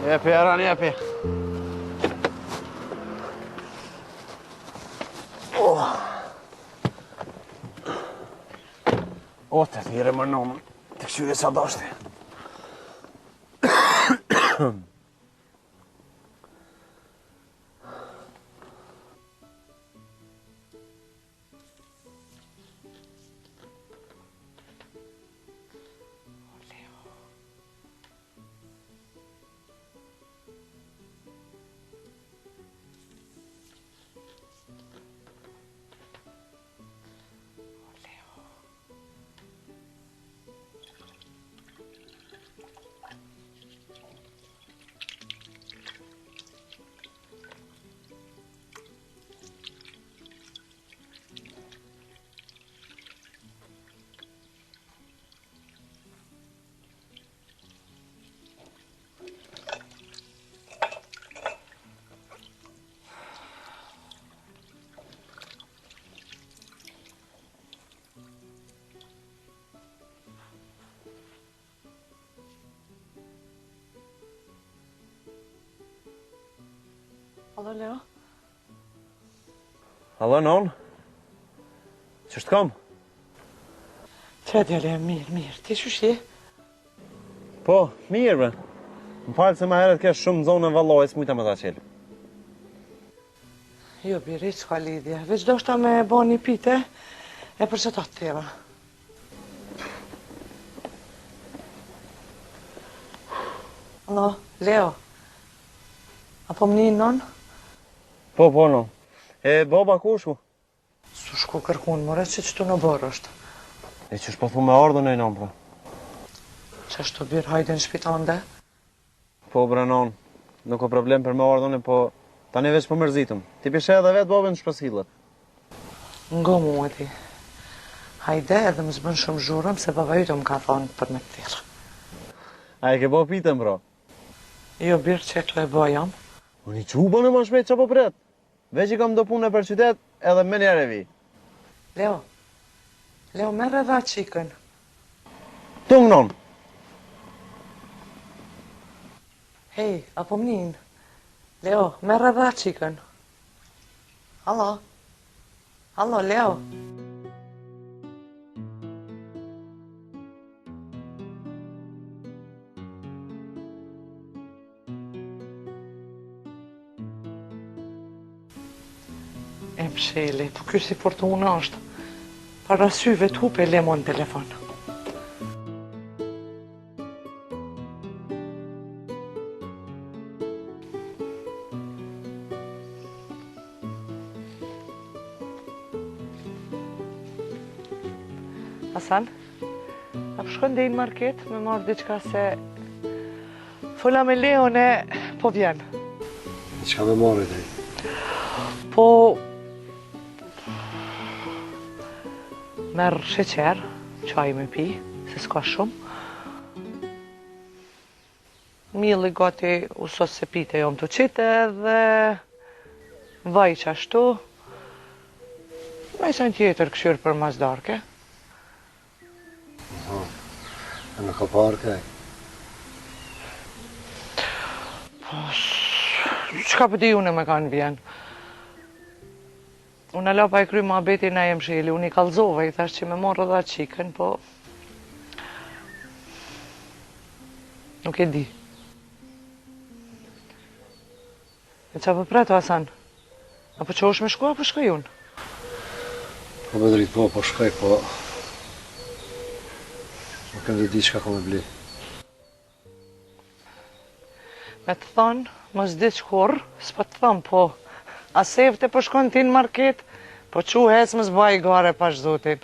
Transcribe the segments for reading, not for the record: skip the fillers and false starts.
Jepi, Aran, jepi. O, të thire më nëmë, të këshyre sa dashti. Alo, Leo? Alo, non? Qështë kam? Qa djale, mirë. Ti shushi? Po, mirë, bre. Më falë se ma heret kesh shumë zonë në valloj, s'mujta më ta qelë. Jo, biri, s'ka lidhje. Veç do shta me bo një pite, e përse ta të tjera. Alo, Leo? Apo më një non? Po, non. E baba ku shku? Su shku kërkun, more që qëtu në borë është. E që shpo thu me ardhën e non, pra. Që ashtu birë, hajde në shpiton dhe? Po, bre, non. Nuk o problem për me ardhën e, po tani veç po mërzitëm. Ti pishe edhe vetë babën në shpësillet. Ngo mu e ti. Hajde edhe më zbën shumë zhurëm se baba jute më ka thonë për me të tjera. A e ke bo pitën, bro? Jo, birë që e bo jam. Unë i qubën e ma shpejt që po pret. Veç i kam do punë për qytet edhe me njerë e vi. Leo, merre dha qikën. Tung, non. Hej, apo mnin. Leo, merre dha qikën. Halo, Leo. E msheli, po kjo si fortuna është. Para syve të hupe lemo në telefon. Hasan, a përshkon dhe i në market me marrë diqka se fola me Leon e po vjen. Qka me marrë dhe? Po merë sheqer, qaj me pi, se s'ka shumë. Mili gati usos se pite jom të qite dhe vaj qashtu. Me sen tjetër këshyrë për mazdarke. E me ka parë kaj? Po, qka pëti une me kanë vjen? Unë ala pa e kry ma beti na jem shili, unë i kalzova, i thash që me morë dha qikën, po... Nuk e di. E qa përpreto, Hasan? Apo që është me shku, apo shkoj unë? Po me dritë po shkoj, po... Nuk kem dhe di qka ka me bli. Me të thonë, mos di qkur, s'po të thonë, po... A sefte po shkon ti në market, po qu hes më zbaj i gare pash zotin.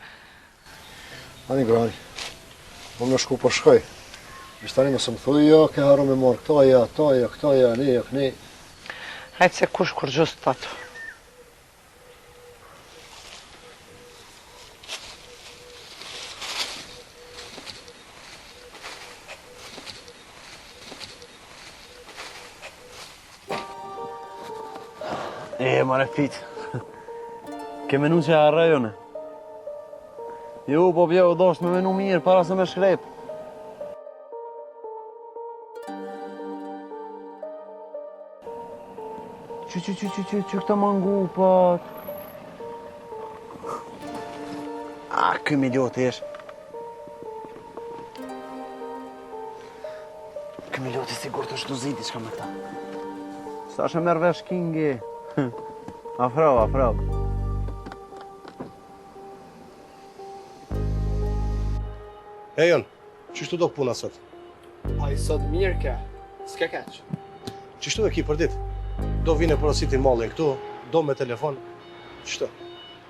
Ani grani, unë në shku po shkoj. Ishtë tani mësë më thuj, jo, ke haru me marë këta ja, ne. Hajtë se kush kur gjusë të thotë. Mare fit. Ke menu që a rajone? Jo, po bjo, dosh me menu mirë, para se me shkrep. Që këta mangupat. Ky Miloti ish. Ky Miloti sigur të shtuzit diçka me këta. Sa shë merë vesh Kingi. Afrau. E jon, qështu do këpuna sot? A i sot mirë ke, s'ke keq. Qështu e ki për dit? Do vine porositin mallin këtu, do me telefon, qështu?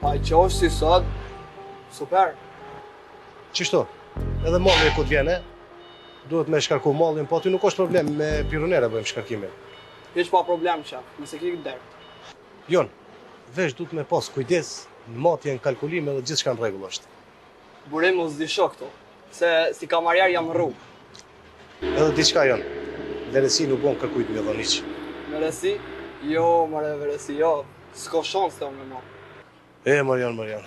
A i qosh si sot, super. Qështu? Edhe mallin e ku t'vjene, duhet me shkarku mallin, po aty nuk është problem, me pironere bëjmë shkarkime. Hiq pa problem qaf, nëse ki derë. Jon, vesh duhet me pas kujdes, në matje, në kalkulime dhe gjithë shka në regull është. Burim u zdi shok to, se si kamarjar jam në rrugë. Edhe diçka jon, veresi nuk bon kërkujt me dhoniq. Veresi? Jo, mëre veresi, jo. S'ko shans të me ma. E, Marian.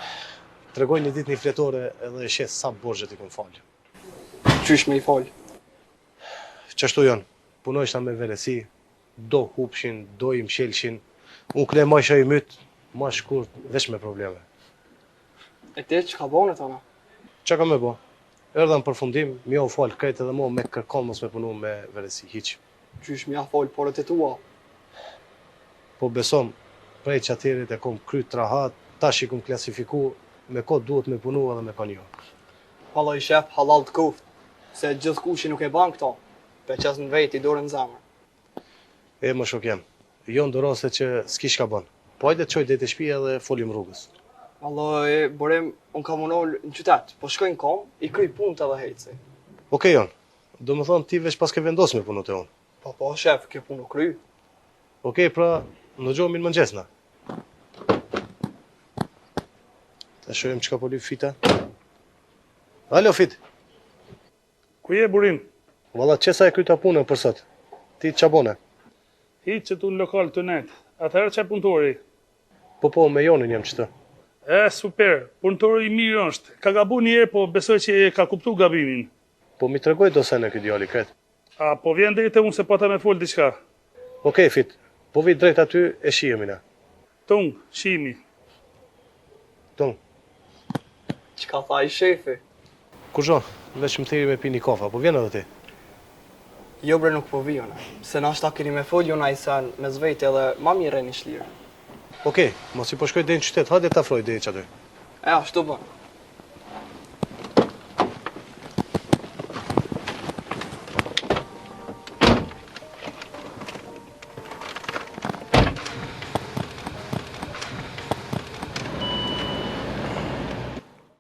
Tregoj një dit një fletore edhe e shes sa borgjet i kom falë. Qysh me i folë? Qashtu jon, punojshta me veresi, do hupshin, do i mshelshin, unë kre ma isha i mytë, ma shkurt, veç me probleme. E ti që ka bone tona? Qa ka me bo? Erdha në përfundim, mi u falë krejt edhe mo me kërkon mos me punu me veresi, hiq. Qysh me ja folë porët e tua? Po besom, prej qatirit e kom kryt rahat, tash i kom klasifiku, me kod duhet me punu edhe me kon jo. Halloj shef, halal të kuft, se gjithë kushi nuk e ban këto, pe qas në vejt i dorën në zemër. E më shok jam, jo ndërose që s'kish ka ban. Po hajde të qoj dhe të shpia dhe folim rrugës. Halloj, burim, unë kam unoll në qytet, po shkoj në kom, i kryj punë të dhe hejtësi. Okej jon, do më thonë ti veç pas ke vendos me punu të unë. Po shef, ke punë u kryj. Okej, pra, në gjohë minë mëngjesna. Ta shojmë që ka po lyp fita. Alo, fit. Ku je burim? Valla, qesa e kryta punën për sot? Ti qa bone? Hiq që tu në lokal të net. Atëherë që e punëtori? Po, me jonin jam qëtë. Super. Punëtori i mirë është. Ka gabu njerë, po besoj që e ka kuptu gabimin. Po mi tregoj do se në këtë djali kret. A, po vjen dhe i të unë se pata me folë diqka. Okej, fit. Po vi drejt aty e shihemi na. Tung, shimi. Tung. Që ka tha i shefi? Kurgjo, veç më thiri me pi një kofa, po vjen edhe ti. Jo bre nuk po vijona, se na shta keni me folë jona i sen me zvejt edhe ma mire një shlirë. Okej, mos i po shkoj dhe në qytet, hajde ta afroj dhe i që aty. E, ashtu bën.